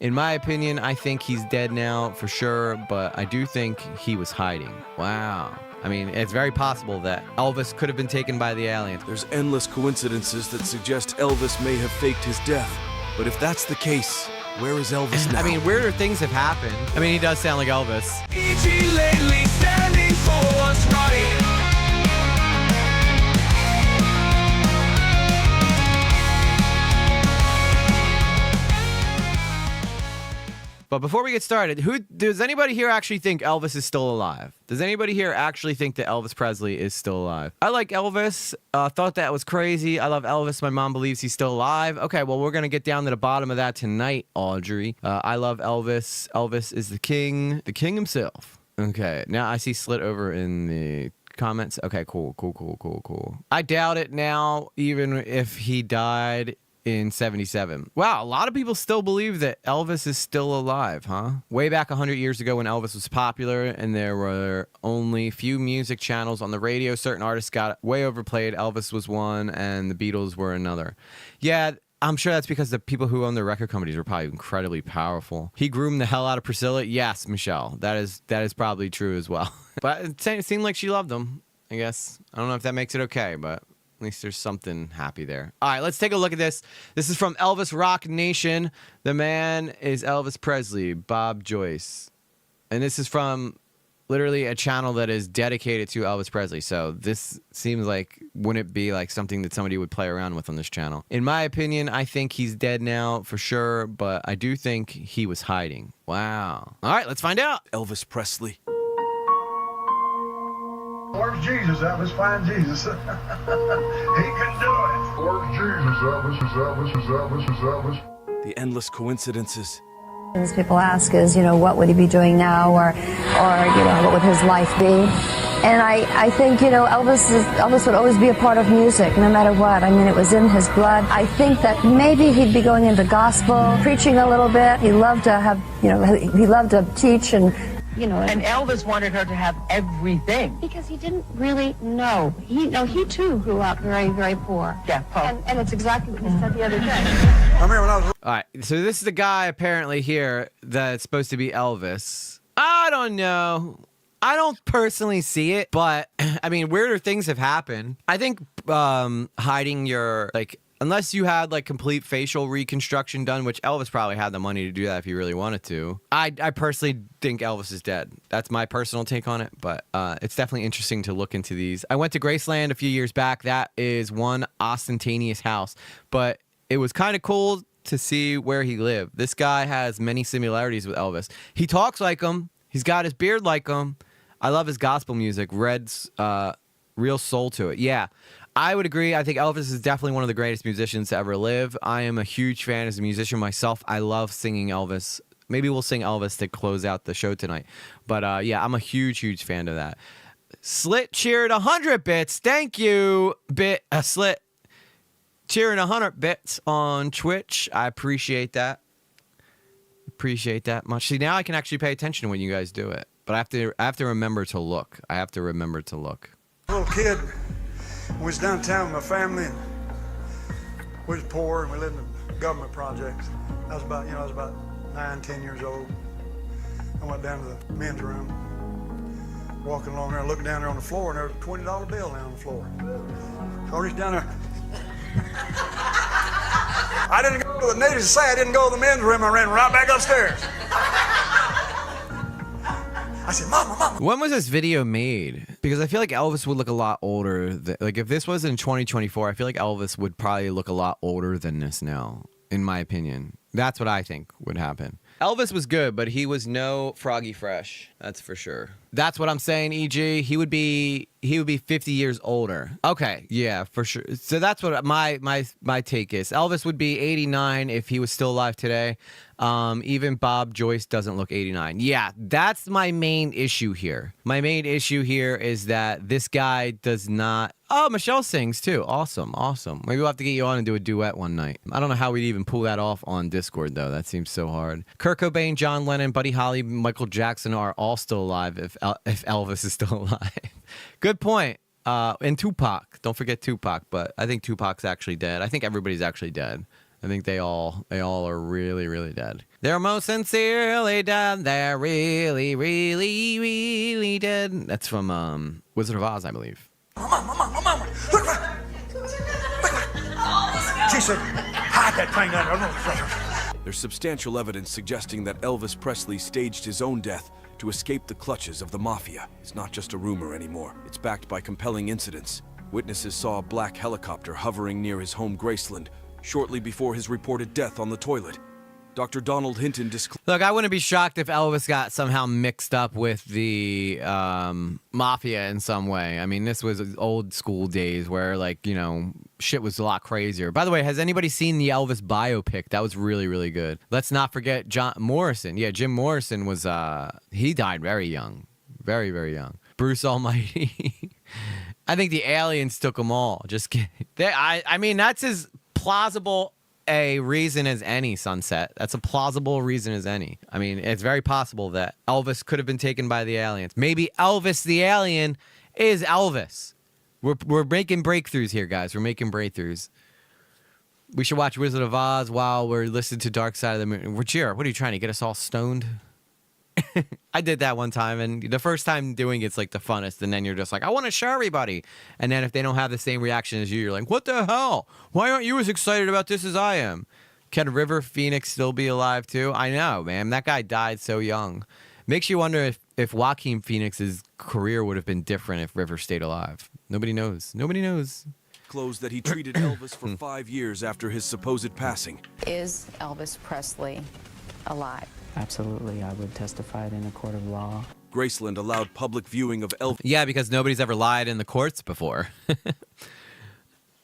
In my opinion, I think he's dead now for sure, but I do think he was hiding. Wow. I mean, it's very possible that Elvis could have been taken by the aliens. There's endless coincidences that suggest Elvis may have faked his death. But if that's the case, where is Elvis now? I mean, weirder things have happened. I mean, he does sound like Elvis. E.G. lately standing for what's right. But before we get started, does anybody here actually think Elvis is still alive? Does anybody here actually think that Elvis Presley is still alive? I like Elvis. Thought that was crazy. I love Elvis. My mom believes he's still alive. Okay, well, we're going to get down to the bottom of that tonight, Audrey. I love Elvis. Elvis is the king himself. Okay, now I see Slit over in the comments. Okay, cool. I doubt it now, even if he died in 77. Wow, a lot of people still believe that Elvis is still alive, huh? Way back 100 years ago when Elvis was popular and there were only few music channels on the radio, certain artists got way overplayed. Elvis was one and the Beatles were another. Yeah, I'm sure that's because the people who own the record companies were probably incredibly powerful. He groomed the hell out of Priscilla. Yes, Michelle, that is probably true as well. But it seemed like she loved him, I guess. I don't know if that makes it okay, but at least there's something happy there. All right, let's take a look at this. This is from Elvis Rock Nation. The man is Elvis Presley, Bob Joyce. And this is from literally a channel that is dedicated to Elvis Presley. So this seems like, wouldn't it be like something that somebody would play around with on this channel? In my opinion, I think he's dead now for sure, but I do think he was hiding. Wow. All right, let's find out. Elvis Presley. Where's Jesus, Elvis? Find Jesus. He can do it. Where's Jesus, Elvis? The endless coincidences. As people ask is, what would he be doing now, or what would his life be? And I think, Elvis would always be a part of music, no matter what. I mean, it was in his blood. I think that maybe he'd be going into gospel, preaching a little bit. He loved to have, he loved to teach and And Elvis wanted her to have everything. because he didn't really know. He too grew up very, very poor. Yeah, Paul. And it's exactly what he said the other day. I remember when I was All right, so this is the guy apparently here that's supposed to be Elvis. I don't know. I don't personally see it, but I mean, weirder things have happened. I think hiding your, unless you had complete facial reconstruction done, which Elvis probably had the money to do that if he really wanted to. I personally think Elvis is dead. That's my personal take on it, but it's definitely interesting to look into these. I went to Graceland a few years back. That is one ostentatious house, but it was kind of cool to see where he lived. This guy has many similarities with Elvis. He talks like him. He's got his beard like him. I love his gospel music. Red's real soul to it. Yeah. I would agree. I think Elvis is definitely one of the greatest musicians to ever live. I am a huge fan as a musician myself. I love singing Elvis. Maybe we'll sing Elvis to close out the show tonight. But yeah, I'm a huge fan of that. Slit cheered 100 bits. Thank you, Slit. Cheering 100 bits on Twitch. I appreciate that. Appreciate that much. See, now I can actually pay attention when you guys do it. But I have to remember to look. I have to remember to look. a little kid. We was downtown with my family, and we was poor, and we lived in a government project. I was about 9, 10 years old. I went down to the men's room, walking along there, looking down there on the floor, and there was a $20 bill down on the floor. So I reached down there. I didn't go to the needless to say, I didn't go to the men's room. I ran right back upstairs. I said, Mama. When was this video made? Because I feel like Elvis would look a lot older. If this was in 2024, I feel like Elvis would probably look a lot older than this now, in my opinion. That's what I think would happen. Elvis was good, but he was no Froggy Fresh. That's for sure. That's what I'm saying, EG. He would be 50 years older. Okay, yeah, for sure. So that's what my take is. Elvis would be 89 if he was still alive today. Even Bob Joyce doesn't look 89. Yeah, that's my main issue here. My main issue here is that this guy does not... Oh, Michelle sings too. Awesome. Maybe we'll have to get you on and do a duet one night. I don't know how we'd even pull that off on Discord, though. That seems so hard. Kurt Cobain, John Lennon, Buddy Holly, Michael Jackson are all still alive if Elvis is still alive. Good point. And Tupac. Don't forget Tupac, but I think Tupac's actually dead. I think everybody's actually dead. I think they all are really, really dead. They're most sincerely dead. They're really, really, really dead. That's from Wizard of Oz, I believe. Mama. Look. She said, hide that thing under. There's substantial evidence suggesting that Elvis Presley staged his own death to escape the clutches of the mafia. It's not just a rumor anymore. It's backed by compelling incidents. Witnesses saw a black helicopter hovering near his home Graceland shortly before his reported death on the toilet. Dr. Donald Hinton disclosed. Look, I wouldn't be shocked if Elvis got somehow mixed up with the mafia in some way. I mean, this was old school days where, like, you know, shit was a lot crazier. By the way, has anybody seen the Elvis biopic? That was really, really good. Let's not forget John Morrison. Yeah, Jim Morrison was, he died very young. Very, very young. Bruce Almighty. I think the aliens took them all. Just kidding. I mean, that's as plausible a reason as any, Sunset. That's a plausible reason as any. I mean, it's very possible that Elvis could have been taken by the aliens. Maybe Elvis the alien is Elvis. We're making breakthroughs here, guys. We're making breakthroughs. We should watch Wizard of Oz while we're listening to Dark Side of the Moon. What are you trying to get us all stoned? I did that one time, and the first time doing it's like the funnest, and then you're just like, I want to show everybody. And then if they don't have the same reaction as you, you're like, what the hell? Why aren't you as excited about this as I am? Can River Phoenix still be alive too? I know, man. That guy died so young. Makes you wonder if Joaquin Phoenix's career would have been different if River stayed alive. Nobody knows. Nobody knows. Disclosed that he treated Elvis for 5 years after his supposed passing. Is Elvis Presley alive? Absolutely, I would testify it in a court of law. Graceland allowed public viewing of Elvis. Yeah, because nobody's ever lied in the courts before.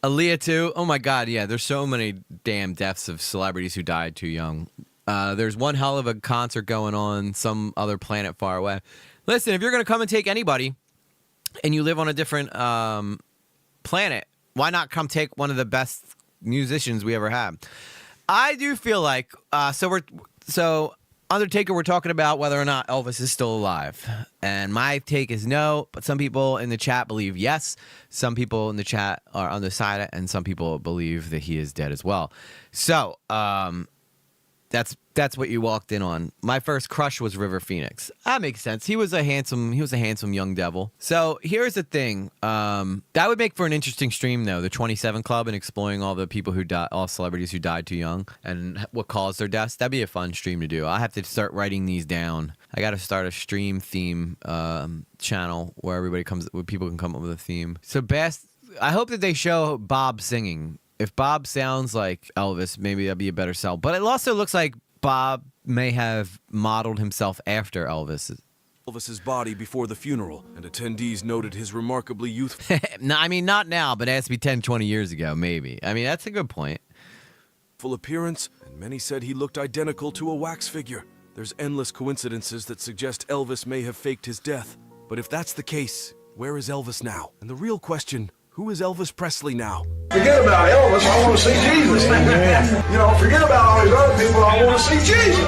Aaliyah too. Oh my God, yeah. There's so many damn deaths of celebrities who died too young. There's one hell of a concert going on some other planet far away. Listen, if you're gonna come and take anybody, and you live on a different planet, why not come take one of the best musicians we ever had? I do feel like so. Undertaker, we're talking about whether or not Elvis is still alive. And my take is no, but some people in the chat believe yes. Some people in the chat are undecided, and some people believe that he is dead as well. So, that's what you walked in on. My first crush was River Phoenix. That makes sense. He was a handsome young devil. So here's the thing. That would make for an interesting stream though, the 27 Club and exploring all the people who died, all celebrities who died too young and what caused their deaths. That'd be a fun stream to do. I have to start writing these down. I got to start a stream theme channel where people can come up with a theme. So I hope that they show Bob singing. If Bob sounds like Elvis, maybe that'd be a better sell. But it also looks like Bob may have modeled himself after Elvis's body before the funeral, and attendees noted his remarkably youthful. No, I mean, not now, but it has to be 10, 20 years ago, maybe. I mean, that's a good point. Full appearance, and many said he looked identical to a wax figure. There's endless coincidences that suggest Elvis may have faked his death. But if that's the case, where is Elvis now? And the real question, who is Elvis Presley now? Forget about Elvis, I want to see Jesus. You know, forget about all these other people, I want to see Jesus.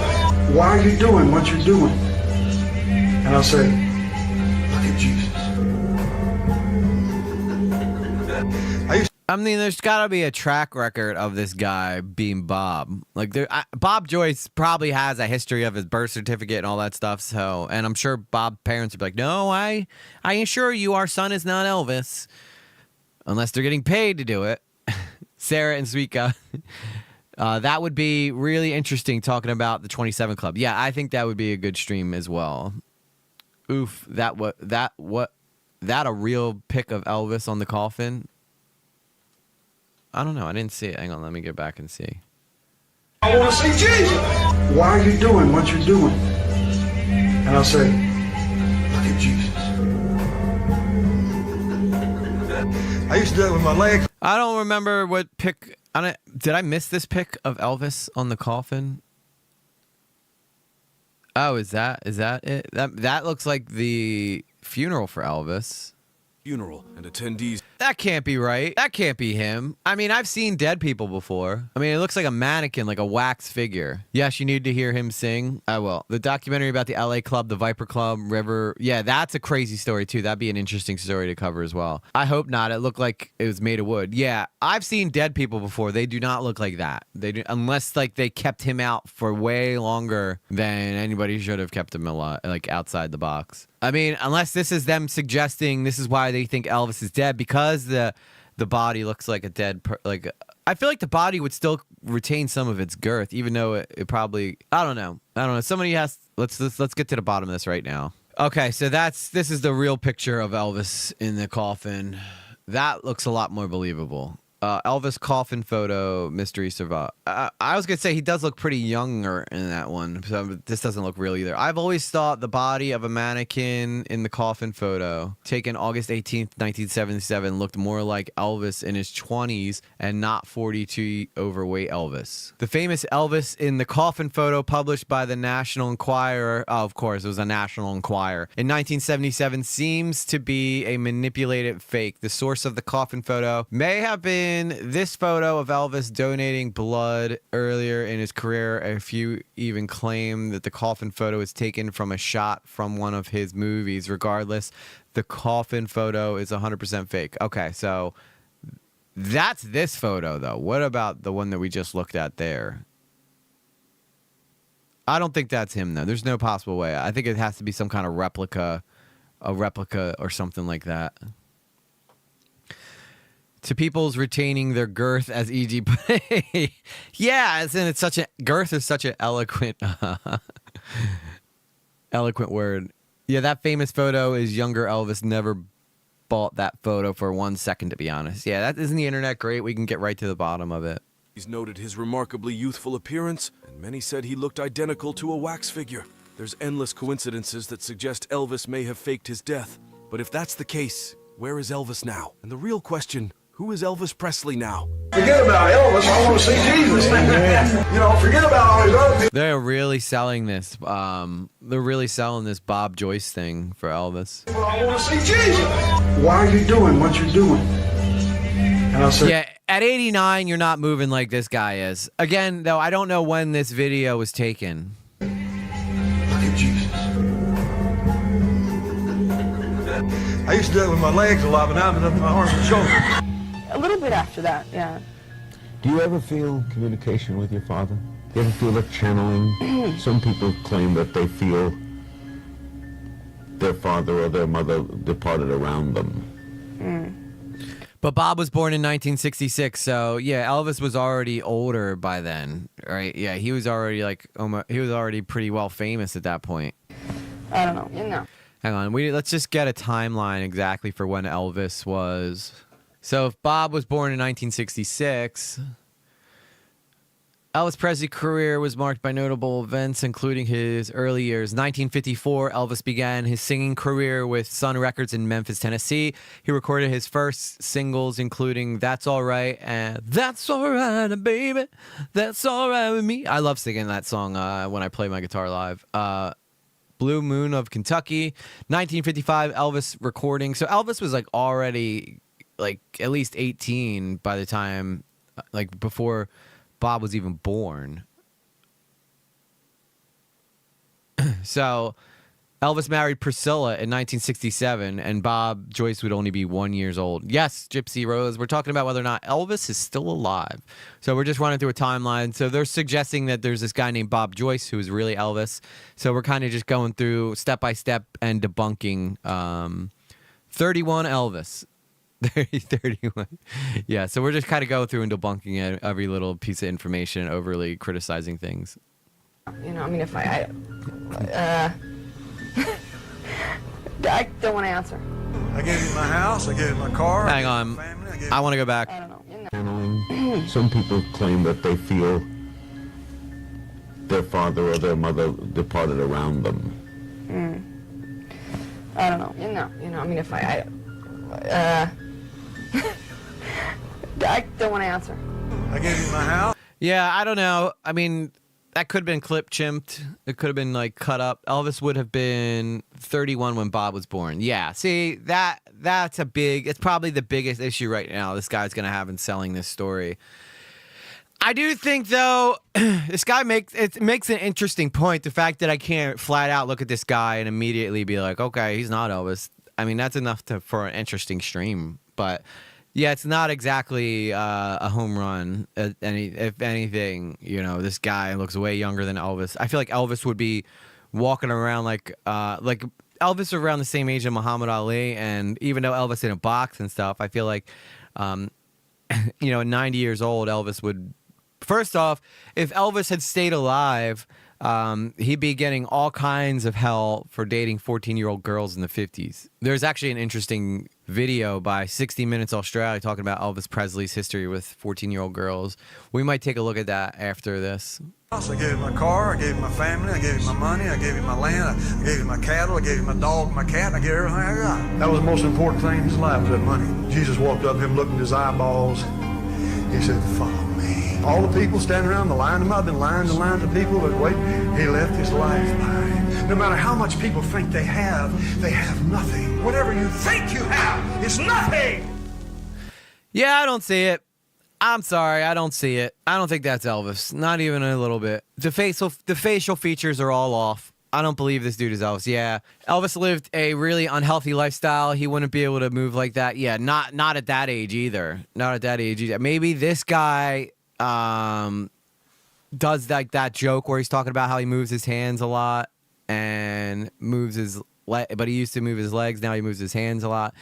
Why are you doing what you're doing? And I'll say, look at Jesus. I mean, there's got to be a track record of this guy being Bob. Like, Bob Joyce probably has a history of his birth certificate and all that stuff. So, and I'm sure Bob's parents would be like, no, I assure you our son is not Elvis. Unless they're getting paid to do it. Sarah and Suika. That would be really interesting talking about the 27 Club. Yeah, I think that would be a good stream as well. Oof, that a real pic of Elvis on the coffin? I don't know. I didn't see it. Hang on, let me get back and see. I want to see Jesus. Why are you doing what you're doing? And I'll say, look at Jesus. I used to do it with my legs. I don't remember what pic. Did I miss this pic of Elvis on the coffin? Oh, is that it? That looks like the funeral for Elvis. Funeral, and attendees That can't be right. That can't be him. I mean, I've seen dead people before. I mean, it looks like a mannequin, like a wax figure. Yes, you need to hear him sing. I will. The documentary about the LA Club, the Viper Club, River. Yeah, that's a crazy story, too. That'd be an interesting story to cover as well. I hope not. It looked like it was made of wood. Yeah, I've seen dead people before. They do not look like that. They do, unless, like, they kept him out for way longer than anybody should have kept him alive, like, outside the box. I mean, unless this is them suggesting this is why they think Elvis is dead, because the body looks like a dead like I feel like the body would still retain some of its girth, even though it probably I don't know. Somebody has let's get to the bottom of this right now. Okay, so this is the real picture of Elvis in the coffin. That looks a lot more believable. Elvis coffin photo, mystery survive. I was going to say he does look pretty younger in that one. So this doesn't look real either. I've always thought the body of a mannequin in the coffin photo, taken August 18th, 1977, looked more like Elvis in his 20s and not 42 overweight Elvis. The famous Elvis in the coffin photo published by the National Enquirer, of course, it was a National Enquirer, in 1977 seems to be a manipulated fake. The source of the coffin photo may have been this photo of Elvis donating blood earlier in his career. A few even claim that the coffin photo is taken from a shot from one of his movies. Regardless, the coffin photo is 100% fake. Okay, so that's this photo, though. What about the one that we just looked at there? I don't think that's him, though. There's no possible way. I think it has to be some kind of replica, a replica or something like that. To people's retaining their girth as E.G. Yeah, and it's such a girth is such an eloquent eloquent word. Yeah, that famous photo is younger Elvis. Never bought that photo for 1 second, to be honest. Yeah, that isn't the internet great. We can get right to the bottom of it. He's noted his remarkably youthful appearance, and many said he looked identical to a wax figure. There's endless coincidences that suggest Elvis may have faked his death. But if that's the case, where is Elvis now? And the real question, who is Elvis Presley now? Forget about Elvis. I want to see Jesus. Forget about all these other people. They're really selling this. They're really selling this Bob Joyce thing for Elvis. I want to see Jesus. Why are you doing what you're doing? And I said, yeah, at 89, you're not moving like this guy is. Again, though, I don't know when this video was taken. Look at Jesus. I used to do it with my legs a lot, but now I'm up my arms and shoulders. A little bit after that, yeah. Do you ever feel communication with your father? Do you ever feel a channeling? Some people claim that they feel their father or their mother departed around them. But Bob was born in 1966, so yeah, Elvis was already older by then, right? Yeah, he was already he was already pretty well famous at that point. I don't know. Hang on, let's just get a timeline exactly for when Elvis was. So if Bob was born in 1966, Elvis Presley's career was marked by notable events, including his early years. 1954, Elvis began his singing career with Sun Records in Memphis, Tennessee. He recorded his first singles, including That's All Right and That's All Right, Baby, That's All Right With Me. I love singing that song when I play my guitar live. Blue Moon of Kentucky. 1955, Elvis recording. So Elvis was already at least 18 by the time, before Bob was even born. So Elvis married Priscilla in 1967, and Bob Joyce would only be 1 year old. Yes, Gypsy Rose, we're talking about whether or not Elvis is still alive. So we're just running through a timeline. So they're suggesting that there's this guy named Bob Joyce who is really Elvis. So we're kind of just going through step by step and debunking 31 Elvis. 31. Yeah, so we're just kind of going through and debunking every little piece of information, overly criticizing things. If I don't want to answer. I gave you my house. I gave you my car. Hang on. I want to go back. I don't know. Channeling. Some people claim that they feel their father or their mother departed around them. I don't know. If I don't want to answer. I gave you my house. Yeah, I don't know. I mean, That could have been clip chimped. It could have been like cut up. Elvis would have been 31 when Bob was born. Yeah, see, that's it's probably the biggest issue right now this guy's going to have in selling this story. I do think, though, this guy makes an interesting point. The fact that I can't flat out look at this guy and immediately be like, okay, he's not Elvis. I mean, that's enough for an interesting stream. But yeah, it's not exactly a home run. If anything, you know, this guy looks way younger than Elvis. I feel like Elvis would be walking around like Elvis around the same age as Muhammad Ali. And even though Elvis didn't box and stuff, I feel like, you know, at 90 years old, Elvis would. First off, if Elvis had stayed alive, he'd be getting all kinds of hell for dating 14-year-old girls in the 50s. There's actually an interesting video by 60 Minutes Australia talking about Elvis Presley's history with 14-year-old girls. We might take a look at that after this. I gave him my car, I gave him my family, I gave him my money, I gave him my land, I gave him my cattle, I gave him my dog, my cat, I gave everything I got. That was the most important thing in his life, was that money. Jesus walked up to him, looked in his eyeballs. He said, follow me. All the people standing around, the line, I've been lines and lines of people, but wait, he left his life behind. No matter how much people think they have nothing. Whatever you think you have is nothing. Yeah, I don't see it. I'm sorry, I don't see it. I don't think that's Elvis. Not even a little bit. The facial features are all off. I don't believe this dude is Elvis. Yeah, Elvis lived a really unhealthy lifestyle. He wouldn't be able to move like that. Yeah, not at that age either. Not at that age either. Maybe this guy does like that joke where he's talking about how he moves his hands a lot and moves his but he used to move his legs. Now he moves his hands a lot.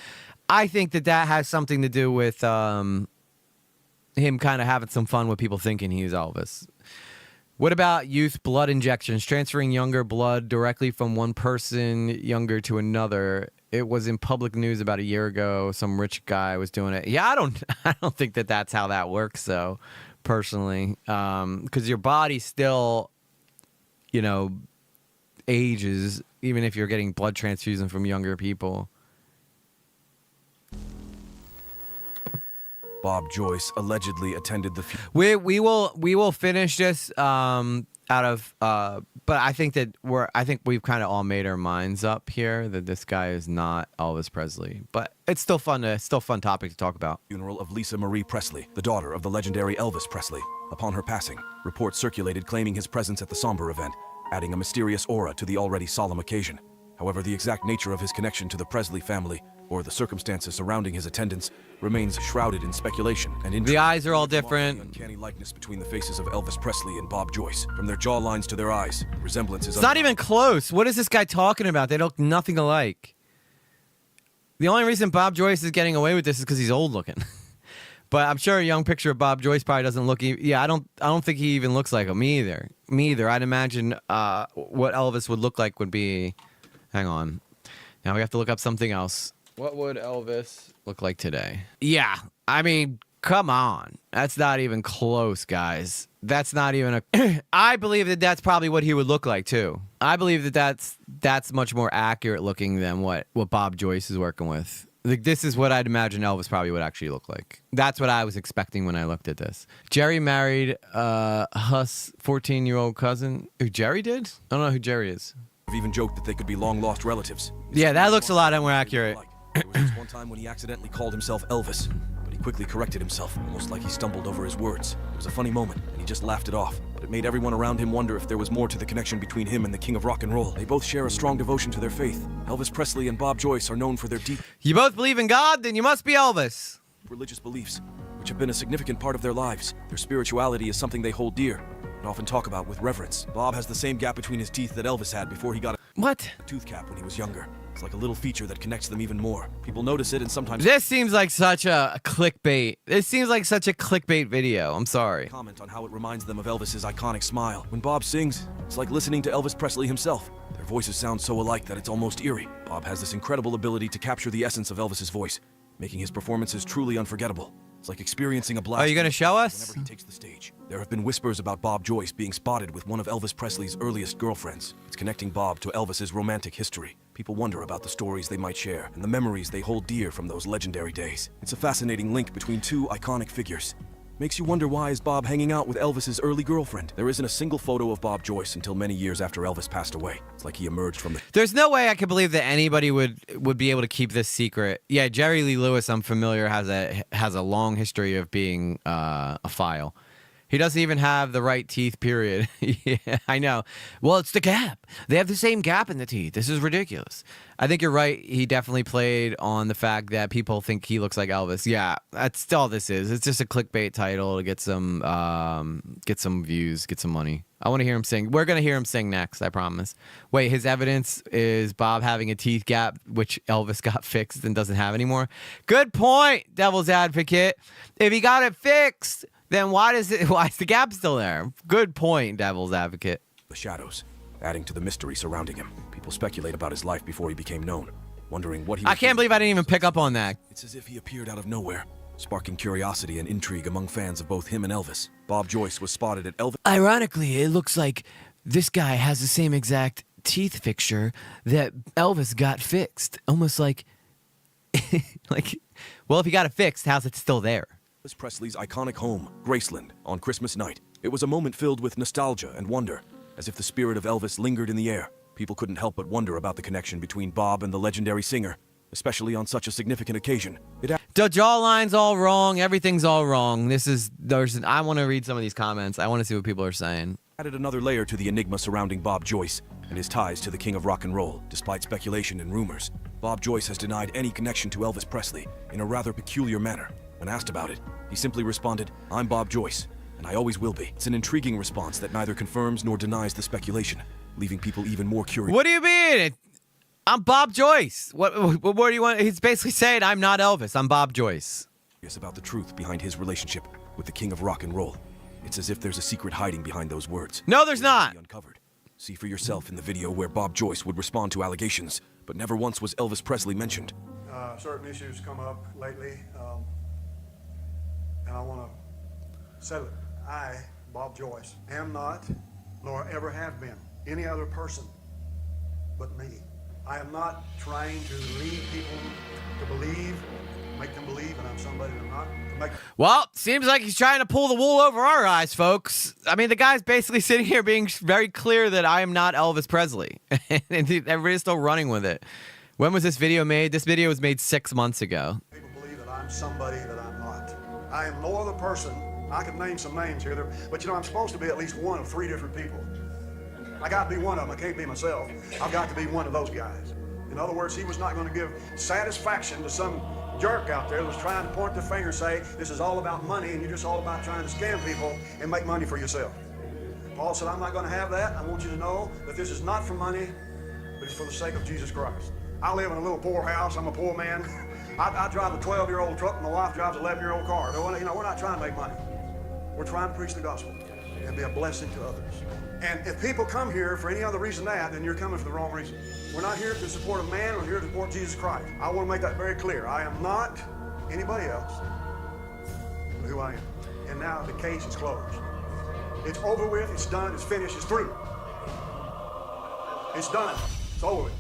I think that has something to do with him kind of having some fun with people thinking he's Elvis. What about youth blood injections, transferring younger blood directly from one person younger to another? It was in public news about a year ago. Some rich guy was doing it. Yeah, I don't think that that's how that works, though, personally, because your body still, you know, ages even if you're getting blood transfusion from younger people. Bob Joyce allegedly attended the we will finish this but I think we've kind of all made our minds up here that this guy is not Elvis Presley, but it's still fun topic to talk about. Funeral of Lisa Marie Presley, the daughter of the legendary Elvis Presley. Upon her passing, reports circulated claiming his presence at the somber event, adding a mysterious aura to the already solemn occasion. However, the exact nature of his connection to the Presley family or the circumstances surrounding his attendance remains shrouded in speculation and intrigue. The eyes are all different. The uncanny likeness between the faces of Elvis Presley and Bob Joyce, from their jawlines to their eyes, the resemblance is... It's not even close. What is this guy talking about? They look nothing alike. The only reason Bob Joyce is getting away with this is because he's old looking. But I'm sure a young picture of Bob Joyce probably doesn't look... Yeah, I don't think he even looks like him either. Me either. I'd imagine what Elvis would look like would be... Hang on. Now we have to look up something else. What would Elvis look like today? Yeah, I mean, come on. That's not even close, guys. That's not even a... I believe that that's probably what he would look like, too. I believe that that's much more accurate looking than what Bob Joyce is working with. Like, this is what I'd imagine Elvis probably would actually look like. That's what I was expecting when I looked at this. Jerry married Huss' 14-year-old cousin. Who Jerry did? I don't know who Jerry is. I've even joked that they could be long-lost relatives. Yeah, that looks a lot more accurate. There was this one time when he accidentally called himself Elvis, but he quickly corrected himself, almost like he stumbled over his words. It was a funny moment, and he just laughed it off. But it made everyone around him wonder if there was more to the connection between him and the king of rock and roll. They both share a strong devotion to their faith. Elvis Presley and Bob Joyce are known for their deep... You both believe in God? Then you must be Elvis. ...religious beliefs, which have been a significant part of their lives. Their spirituality is something they hold dear and often talk about with reverence. Bob has the same gap between his teeth that Elvis had before he got a tooth cap when he was younger. It's like a little feature that connects them even more. People notice it and sometimes... This seems like such a clickbait. This seems like such a clickbait video. I'm sorry. ...comment on how it reminds them of Elvis's iconic smile. When Bob sings, it's like listening to Elvis Presley himself. Their voices sound so alike that it's almost eerie. Bob has this incredible ability to capture the essence of Elvis's voice, making his performances truly unforgettable. It's like experiencing a blast. Are you going to show us? Whenever he takes the stage. There have been whispers about Bob Joyce being spotted with one of Elvis Presley's earliest girlfriends. It's connecting Bob to Elvis's romantic history. People wonder about the stories they might share and the memories they hold dear from those legendary days. It's a fascinating link between two iconic figures. Makes you wonder, why is Bob hanging out with Elvis's early girlfriend? There isn't a single photo of Bob Joyce until many years after Elvis passed away. It's like he emerged from the... There's no way I could believe that anybody would be able to keep this secret. Yeah, Jerry Lee Lewis, I'm familiar, has a long history of being a file. He doesn't even have the right teeth, period. Yeah, I know. Well, it's the gap. They have the same gap in the teeth. This is ridiculous. I think you're right. He definitely played on the fact that people think he looks like Elvis. Yeah, that's all this is. It's just a clickbait title to get some views, get some money. I want to hear him sing. We're going to hear him sing next, I promise. Wait, his evidence is Bob having a teeth gap, which Elvis got fixed and doesn't have anymore? Good point, devil's advocate. If he got it fixed... then why is the gap still there? Good point, devil's advocate. The shadows, adding to the mystery surrounding him. People speculate about his life before he became known, wondering what he was I can't believe I didn't even pick up on that. It's as if he appeared out of nowhere, sparking curiosity and intrigue among fans of both him and Elvis. Bob Joyce was spotted at Elvis. Ironically, it looks like this guy has the same exact teeth fixture that Elvis got fixed. Almost like, well, if he got it fixed, how's it still there? Elvis Presley's iconic home, Graceland, on Christmas night. It was a moment filled with nostalgia and wonder, as if the spirit of Elvis lingered in the air. People couldn't help but wonder about the connection between Bob and the legendary singer, especially on such a significant occasion. The jawline's all wrong. Everything's all wrong. I want to read some of these comments. I want to see what people are saying. Added another layer to the enigma surrounding Bob Joyce and his ties to the king of rock and roll. Despite speculation and rumors, Bob Joyce has denied any connection to Elvis Presley in a rather peculiar manner. When asked about it, he simply responded, "I'm Bob Joyce, and I always will be." It's an intriguing response that neither confirms nor denies the speculation, leaving people even more curious. What do you mean? I'm Bob Joyce. What do you want? He's basically saying, I'm not Elvis. I'm Bob Joyce. About the truth behind his relationship with the king of rock and roll. It's as if there's a secret hiding behind those words. No, there's not. Uncovered. See for yourself in the video where Bob Joyce would respond to allegations, but never once was Elvis Presley mentioned. Certain issues come up lately, and I want to settle it. I, Bob Joyce, am not, nor ever have been, any other person but me. I am not trying to lead people to believe, make them believe that I'm somebody that I'm not. Well, seems like he's trying to pull the wool over our eyes, folks. I mean, the guy's basically sitting here being very clear that I am not Elvis Presley. And everybody's still running with it. When was this video made? This video was made 6 months ago. People believe that I'm somebody that I'm not. I am no other person. I could name some names here, but I'm supposed to be at least one of 3 different people. I got to be one of them. I can't be myself. I've got to be one of those guys. In other words, he was not going to give satisfaction to some jerk out there that was trying to point the finger and say, this is all about money and you're just all about trying to scam people and make money for yourself. Paul said, I'm not going to have that. I want you to know that this is not for money, but it's for the sake of Jesus Christ. I live in a little poor house. I'm a poor man. I drive a 12-year-old truck. My wife drives an 11-year-old car. You know, we're not trying to make money. We're trying to preach the gospel and be a blessing to others. And if people come here for any other reason than that, then you're coming for the wrong reason. We're not here to support a man. We're here to support Jesus Christ. I want to make that very clear. I am not anybody else but who I am. And now the case is closed. It's over with. It's done. It's finished. It's through. It's done. It's over with.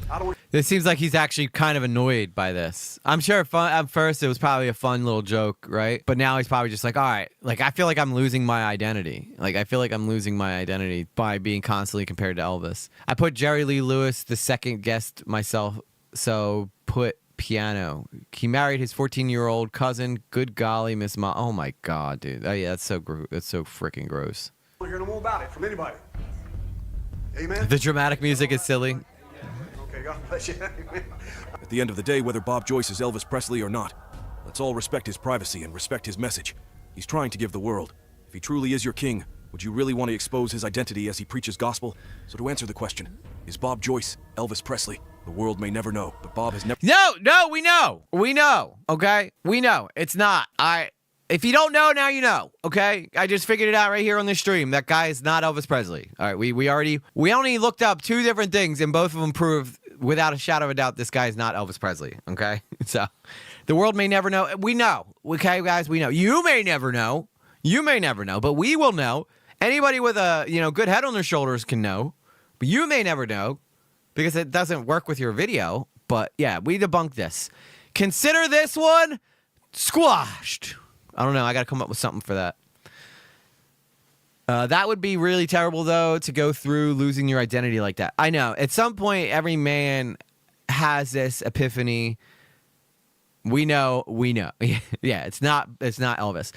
I don't. It seems like he's actually kind of annoyed by this. I'm sure at first it was probably a fun little joke, right? But now he's probably just like, all right, like I feel like I'm losing my identity. Like I feel like I'm losing my identity by being constantly compared to Elvis. I put Jerry Lee Lewis, the second guest myself, so put piano. He married his 14-year-old cousin. Good golly, Miss Ma. Oh my God, dude. Oh yeah, that's so freaking gross. I don't hear no more about it from anybody. Amen. The dramatic music is silly. God bless you. At the end of the day, whether Bob Joyce is Elvis Presley or not, let's all respect his privacy and respect his message. He's trying to give the world. If he truly is your king, would you really want to expose his identity as he preaches gospel? So to answer the question, is Bob Joyce Elvis Presley? The world may never know, but Bob has never... No, we know. We know, okay? We know. It's not. If you don't know, now you know, okay? I just figured it out right here on the stream. That guy is not Elvis Presley. All right, we only looked up 2 different things, and both of them proved without a shadow of a doubt this guy is not Elvis Presley, okay? So the world may never know. We know, okay, guys? We know. You may never know. You may never know, but we will know. Anybody with a good head on their shoulders can know, but you may never know because it doesn't work with your video. But yeah, we debunked this. Consider this one squashed. I don't know. I got to come up with something for that. That would be really terrible, though, to go through losing your identity like that. I know. At some point, every man has this epiphany. We know. Yeah, it's not Elvis.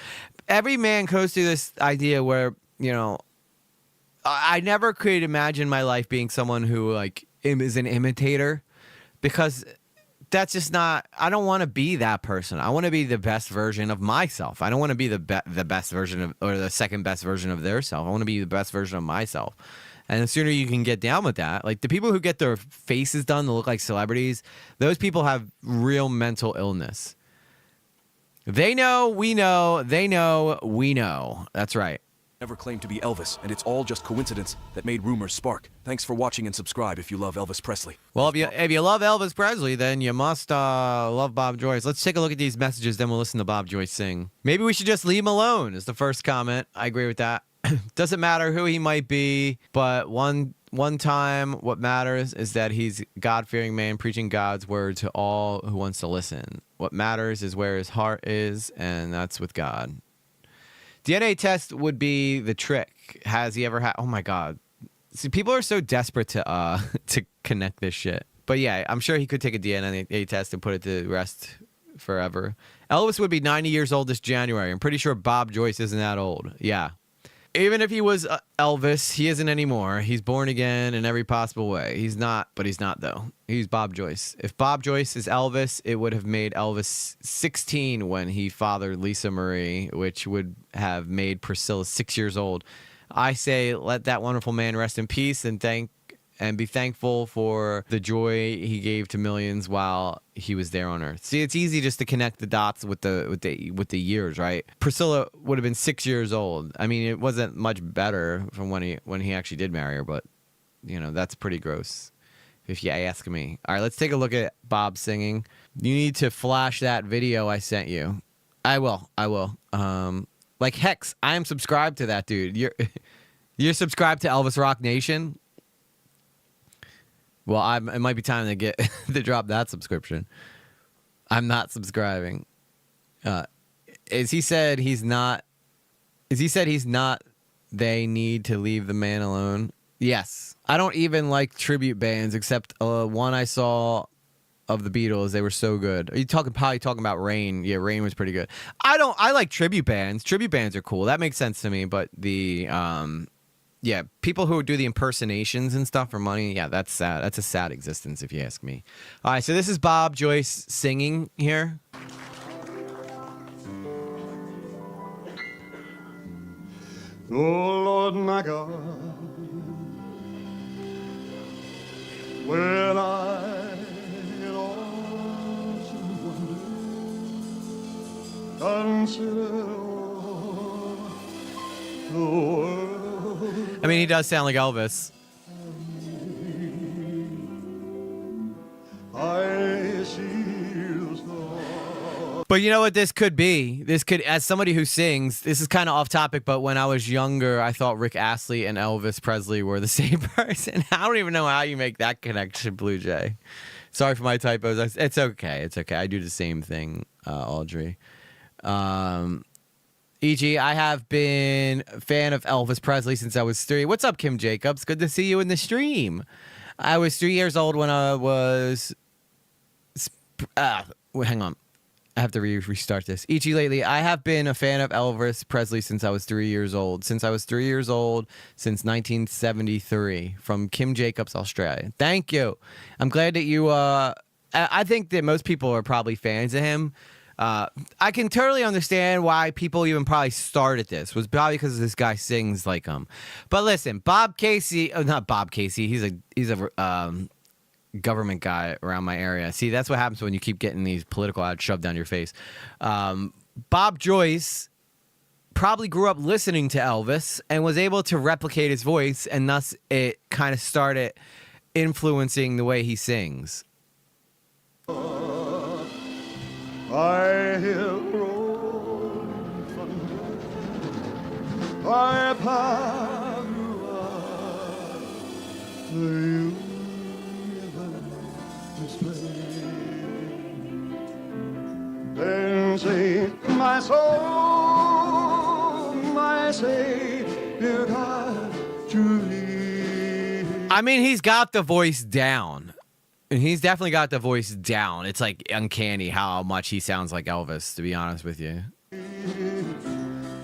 Every man goes through this idea where, you know, I never could imagine my life being someone who, like, is an imitator, because that's just not, I don't want to be that person. I want to be the best version of myself. I don't want to be the best version of, or the second best version of their self. I want to be the best version of myself. And the sooner you can get down with that, like the people who get their faces done to look like celebrities, those people have real mental illness. They know, we know, they know, we know. That's right. Never claimed to be Elvis, and it's all just coincidence that made rumors spark. Thanks for watching and subscribe if you love Elvis Presley. Well, if you love Elvis Presley, then you must love Bob Joyce. Let's take a look at these messages, then we'll listen to Bob Joyce sing. Maybe we should just leave him alone is the first comment. I agree with that. Doesn't matter who he might be, but one time what matters is that he's a God-fearing man preaching God's word to all who wants to listen. What matters is where his heart is, and that's with God. DNA test would be the trick. Has he ever had? Oh my God! See, people are so desperate to connect this shit. But yeah, I'm sure he could take a DNA test and put it to rest forever. Elvis would be 90 years old this January. I'm pretty sure Bob Joyce isn't that old. Yeah. Even if he was Elvis, he isn't anymore. He's born again in every possible way. He's not, but he's not, though. He's Bob Joyce. If Bob Joyce is Elvis, it would have made Elvis 16 when he fathered Lisa Marie, which would have made Priscilla 6 years old. I say let that wonderful man rest in peace and be thankful for the joy he gave to millions while he was there on Earth. See, it's easy just to connect the dots with the years, right? Priscilla would have been 6 years old. I mean, it wasn't much better from when he actually did marry her, but you know, that's pretty gross if you ask me. All right, let's take a look at Bob singing. You need to flash that video I sent you. I will. Like Hex, I am subscribed to that dude. You're subscribed to Elvis Rock Nation? Well, it might be time to get to drop that subscription. I'm not subscribing. Is he said he's not? They need to leave the man alone. Yes, I don't even like tribute bands except one I saw of the Beatles. They were so good. Are you probably talking about Rain? Yeah, Rain was pretty good. I like tribute bands. Tribute bands are cool. That makes sense to me. But the yeah, people who do the impersonations and stuff for money, yeah, that's sad. That's a sad existence, if you ask me. All right, so this is Bob Joyce singing here. Oh, Lord, my God, when I get lost and wonder, consider the world. I mean, he does sound like Elvis. But you know what this could be? This could, as somebody who sings, this is kind of off topic, but when I was younger, I thought Rick Astley and Elvis Presley were the same person. I don't even know how you make that connection, Blue Jay. Sorry for my typos. It's okay. It's okay. I do the same thing, Audrey. E.g., I have been a fan of Elvis Presley since I was 3. What's up, Kim Jacobs? Good to see you in the stream. I was 3 years old when I was... hang on. I have to restart this. E.g., lately, I have been a fan of Elvis Presley since I was 3 years old. Since 1973. From Kim Jacobs, Australia. Thank you. I'm glad that you... I think that most people are probably fans of him. I can totally understand why people even probably started this. Was probably because this guy sings like him. But listen, Bob Casey, not Bob Casey. He's a government guy around my area. See, that's what happens when you keep getting these political ads shoved down your face. Bob Joyce probably grew up listening to Elvis and was able to replicate his voice, and thus it kind of started influencing the way he sings. I hear rolling thunder, I pass the universe display. Then say my soul I say you got to leave. I mean, he's got the voice down. He's definitely got the voice down. It's like uncanny how much he sounds like Elvis, to be honest with you.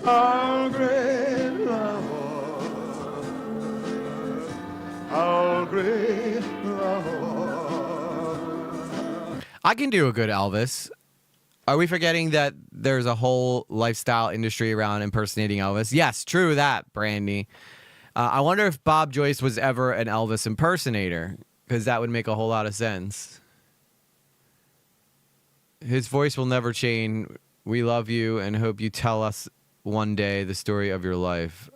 Our great love, our great love. I can do a good Elvis. Are we forgetting that there's a whole lifestyle industry around impersonating Elvis? Yes, true that, Brandy. I wonder if Bob Joyce was ever an Elvis impersonator, because that would make a whole lot of sense. His voice will never change. We love you and hope you tell us one day the story of your life.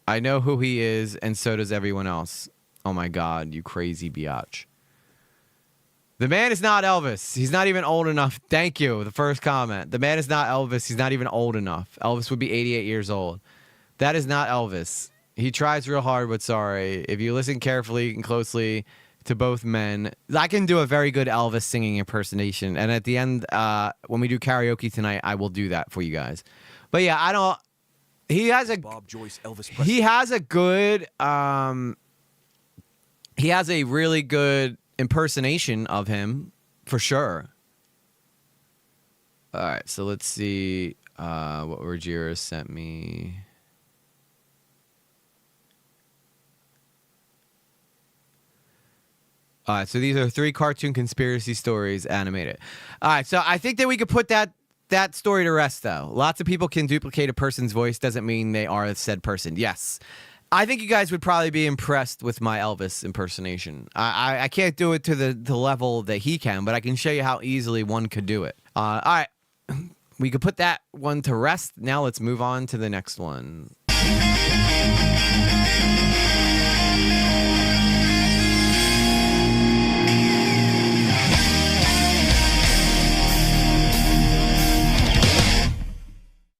I know who he is, and so does everyone else. Oh my God, you crazy biatch. The man is not Elvis. He's not even old enough. Thank you. The first comment. The man is not Elvis. He's not even old enough. Elvis would be 88 years old. That is not Elvis. He tries real hard, but sorry. If you listen carefully and closely to both men, I can do a very good Elvis singing impersonation. And at the end, when we do karaoke tonight, I will do that for you guys. But yeah, I don't. He has a Bob Joyce, Elvis Presley. He has a good. He has a really good impersonation of him, for sure. All right, so let's see what Rogera sent me. All right, so these are 3 cartoon conspiracy stories animated. All right, so I think that we could put that story to rest, though. Lots of people can duplicate a person's voice. Doesn't mean they are said person. Yes. I think you guys would probably be impressed with my Elvis impersonation. I can't do it to the level that he can, but I can show you how easily one could do it. All right, we could put that one to rest. Now let's move on to the next one.